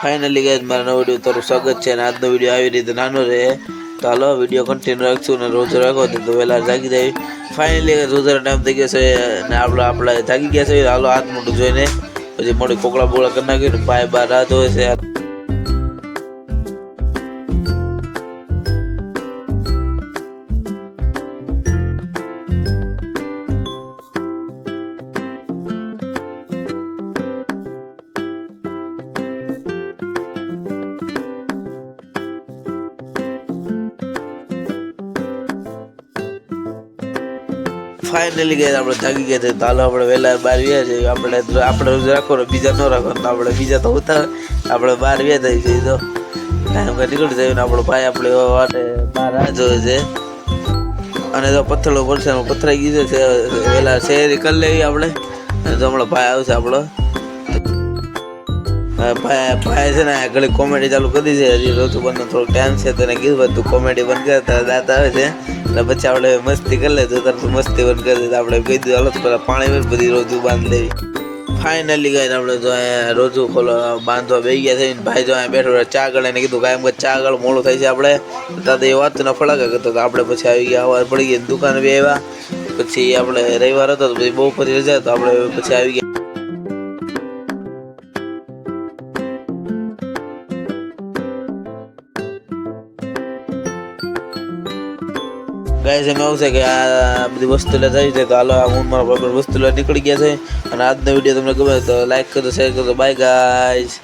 Finally guys મારા નવો video તમારું સ્વાગત છે અને આજનો વિડીયો આવી રીતે નાનો રહે તો હાલો વિડીયો કન્ટિન્યુ રાખશું અને રોજ રાખો તો વહેલા જાગી જાય. ફાઇનલી રોજનો ટાઈમ થઈ ગયો છે અને આપણે જાગી ગયા છે. હાલો હાથ મોટું જોઈને પછી મોટી કોકડા બોકડા કરી નાખ્યું ને પાય બાર રાત હોય છે. ફાઇનલી ગયા આપણે જાગી ગયા છે તો હાલો આપણે વહેલા બહાર વ્યા છે. આપણે રોજ રાખો ને બીજા ન રાખો તો આપણે બીજા તો ઉતાર આપણે બહાર વ્યા થઈ છે તો ટાઈમ નીકળી જાય ને આપણો ભાઈ આપણે વાટે બહાર રાહ જોવે છે અને તો પથ્થરો પડશે પથરાઈ ગયું છે. વહેલા શહેરી કરી લેવી આપણે અને તો હમણાં ભાઈ આવશે આપણો ભાઈ છે ને ઘણી કોમેડી ચાલુ કરી છે. હજી રોજુ બંધ થોડોક ટાઈમ છે તો એને કીધું તું કોમેડી બંધ કરે તારા દાંત આવે છે એટલે પછી આપણે મસ્તી કરી લે તો તારે મસ્તી બંધ કરી દે આપણે કહી દીધું હાલો પેલા પાણી બધી રોજુ બાંધ લેવી. ફાઇનલી ગઈ આપણે તો અહીંયા રોજુ ખોલો બાંધવા બેસી ગયા છે. ભાઈ જો અહીંયા બેઠો ચા ગળે એને કીધું કાયમ ચા ગળ મોડું થાય છે આપણે તાતે એ વાત ન ફળાકા કરતો તો આપણે પછી આવી ગયા સવાર પડી ગઈ દુકાને બી આવ્યા. પછી આપણે રવિવાર હતો તો પછી બહુ પછી રજા તો આપણે પછી આવી ગયા. ગાઈસ એમ એવું છે કે આ બધી વસ્તુ લેતા આવી છે તો હાલો હું મારા બરાબર વસ્તુ લેવા નીકળી ગયા છે અને આજનો વિડીયો તમને ગમે તો લાઈક કરો શેર કરો. Bye guys.